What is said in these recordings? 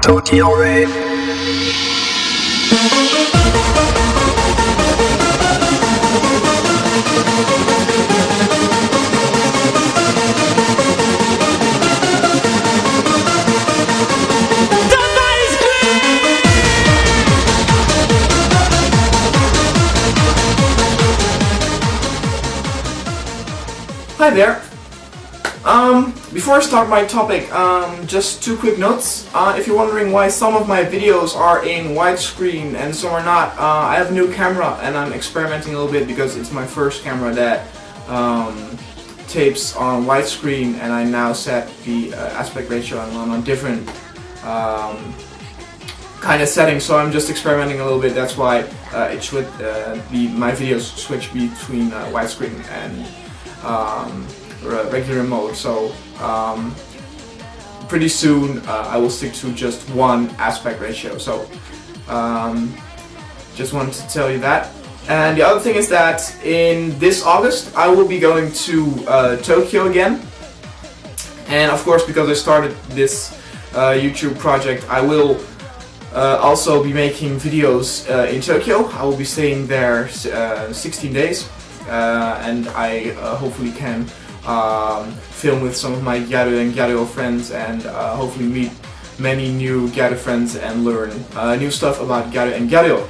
Gyaru0. Hi there. Before I start my topic, just two quick notes. If you're wondering why some of my videos are in widescreen and some are not, I have a new camera and I'm experimenting a little bit because it's my first camera that tapes on widescreen, and I now set the aspect ratio on different kind of settings, so I'm just experimenting a little bit. That's why it should my videos switch between widescreen and regular mode. So pretty soon I will stick to just one aspect ratio. So just wanted to tell you that. And the other thing is that in this August I will be going to Tokyo again, and of course because I started this YouTube project, I will also be making videos in Tokyo. I will be staying there 16 days, and I hopefully can film with some of my Gyaru and Gyaru0 friends, and hopefully meet many new Gyaru friends and learn new stuff about Gyaru and Gyaru0.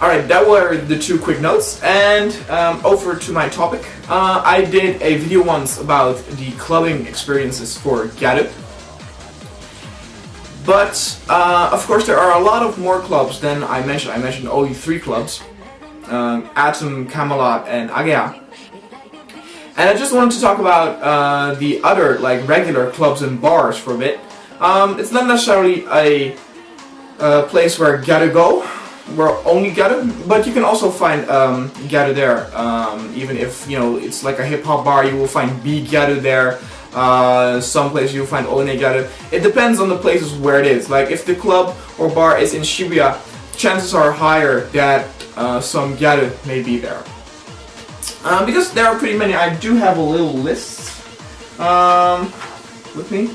Alright, that were the two quick notes, and over to my topic. I did a video once about the clubbing experiences for Gyaru. But of course there are a lot of more clubs than I mentioned. I mentioned only 3 clubs. Atom, Camelot, and Agea. And I just wanted to talk about the other, like, regular clubs and bars for a bit. It's not necessarily a place where Gyaru go, where only Gyaru, but you can also find Gyaru there. Even if, you know, it's like a hip-hop bar, you will find B Gyaru there. Some places you'll find One Gyaru. It depends on the places where it is. Like, if the club or bar is in Shibuya, chances are higher that some Gyaru may be there. Because there are pretty many. I do have a little list with me.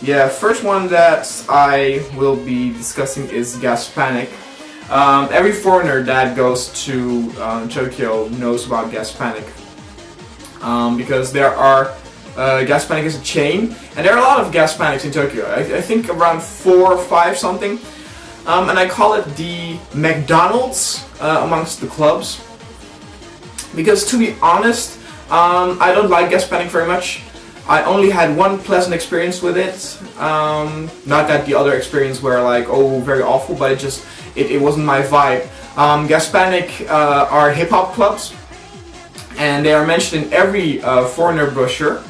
Yeah, first one that I will be discussing is Gas Panic. Every foreigner that goes to Tokyo knows about Gas Panic, because there are Gas Panic is a chain, and there are a lot of Gas Panics in Tokyo. I think around 4 or 5 something, and I call it the McDonald's amongst the clubs. Because to be honest, I don't like Gas Panic very much. I only had one pleasant experience with it. Not that the other experience were like, oh, very awful, but it wasn't my vibe. Gas Panic are hip-hop clubs, and they are mentioned in every foreigner brochure.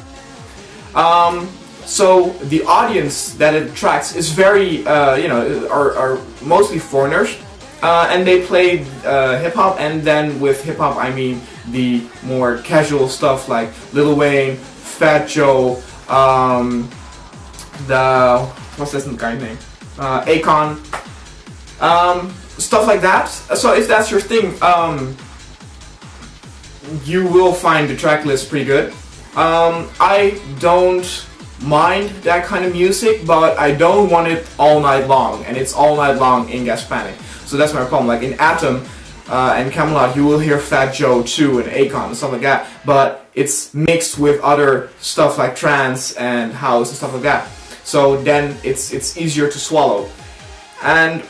So the audience that it attracts is very, are mostly foreigners. And they play hip-hop, and then with hip-hop I mean the more casual stuff like Lil Wayne, Fat Joe, what's this guy's name? Akon, stuff like that. So if that's your thing, you will find the track list pretty good. I don't mind that kind of music, but I don't want it all night long, and it's all night long in Gas Panic. So that's my problem. Like in Atom and Camelot, you will hear Fat Joe too and Akon and stuff like that, but it's mixed with other stuff like trance and house and stuff like that. So then it's easier to swallow. And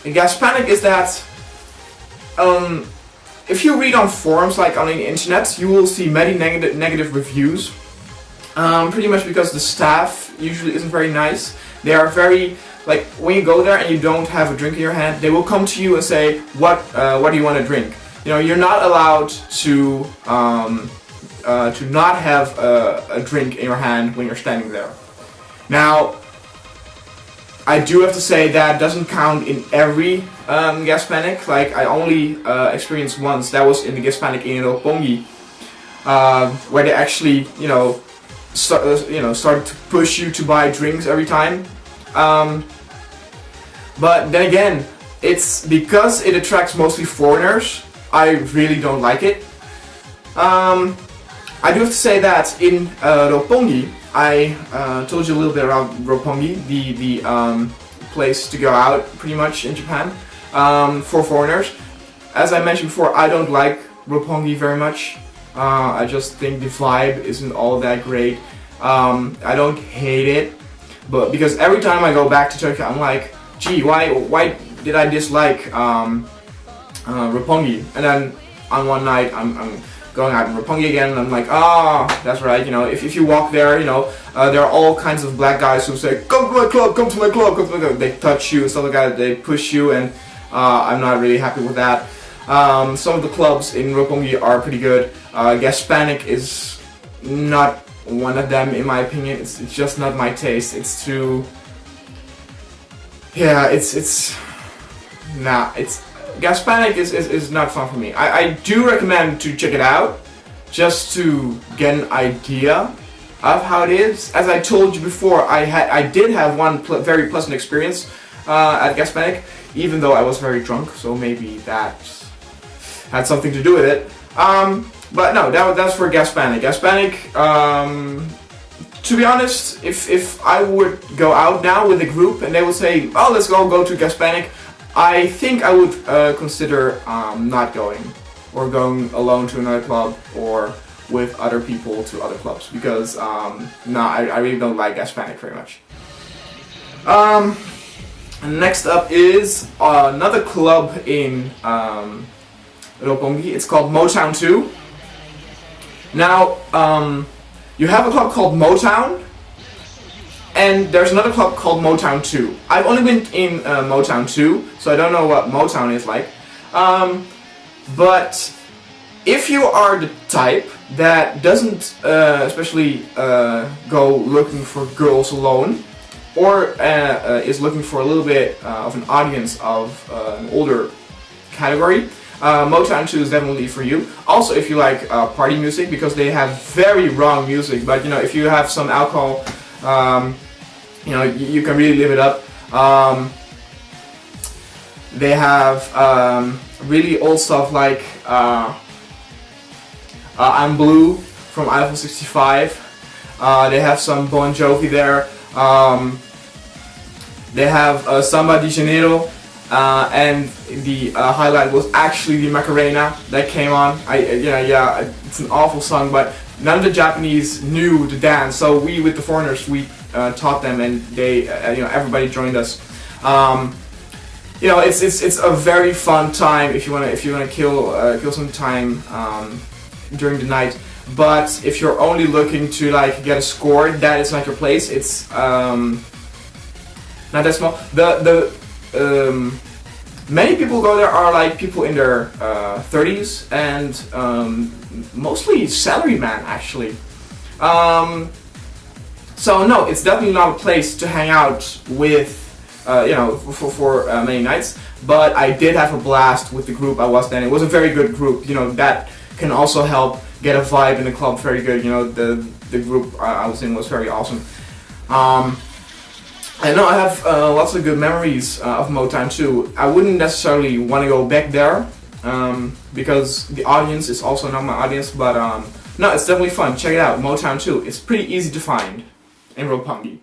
in Gas Panic is that if you read on forums, like on the internet, you will see many negative reviews. Pretty much because the staff usually isn't very nice. They are very, like, when you go there and you don't have a drink in your hand, they will come to you and say, what do you want to drink? You know, you're not allowed to not have a drink in your hand when you're standing there. Now, I do have to say that doesn't count in every Gas Panic. Like, I only experienced once. That was in the Gas Panic in Roppongi, where they actually, started to push you to buy drinks every time. But then again, it's because it attracts mostly foreigners. I really don't like it. I do have to say that in Roppongi, I told you a little bit about Roppongi, the place to go out pretty much in Japan for foreigners. As I mentioned before, I don't like Roppongi very much. I just think the vibe isn't all that great. I don't hate it, but because every time I go back to Tokyo, I'm like, gee, why did I dislike Roppongi? And then on one night, I'm going out in Roppongi again, and I'm like, that's right, you know, if you walk there, you know, there are all kinds of black guys who say, come to my club, come to my club, come to my club. They touch you and stuff like that, they push you, and I'm not really happy with that. Some of the clubs in Roppongi are pretty good. Gaspanic is not one of them, in my opinion. It's just not my taste. It's too... yeah, Gaspanic is not fun for me. I do recommend to check it out, just to get an idea of how it is. As I told you before, I did have one very pleasant experience at Gaspanic, even though I was very drunk, so maybe that had something to do with it. But no, that's for Gaspanic. Gaspanic, to be honest, if I would go out now with a group and they would say, oh, let's go to Gaspanic, I think I would consider not going, or going alone to another club, or with other people to other clubs, because no, I really don't like Gaspanic very much. Next up is another club in Roppongi. It's called Motown 2. Now, you have a club called Motown, and there's another club called Motown 2. I've only been in Motown 2, so I don't know what Motown is like. But if you are the type that doesn't especially go looking for girls alone, or is looking for a little bit of an audience of an older category, Motown 2 is definitely for you. Also, if you like party music, because they have very wrong music, but you know, if you have some alcohol, you know, you can really live it up. They have really old stuff like I'm Blue from Eiffel 65. They have some Bon Jovi there. They have Samba de Janeiro, and the highlight was actually the Macarena that came on. Yeah, it's an awful song, but none of the Japanese knew the dance, so we, with the foreigners, we taught them, and they, you know, everybody joined us. You know, it's a very fun time if you wanna kill some time during the night. But if you're only looking to like get a score, that is not your place. It's not that small. Many people go there are like people in their 30s and mostly salaryman actually. So no, it's definitely not a place to hang out with, you know, for many nights. But I did have a blast with the group I was then. It was a very good group. You know, that can also help get a vibe in the club very good. You know, the group I was in was very awesome. I know I have lots of good memories of Motown 2. I wouldn't necessarily want to go back there because the audience is also not my audience, but no, it's definitely fun. Check it out, Motown 2. It's pretty easy to find in Roppongi.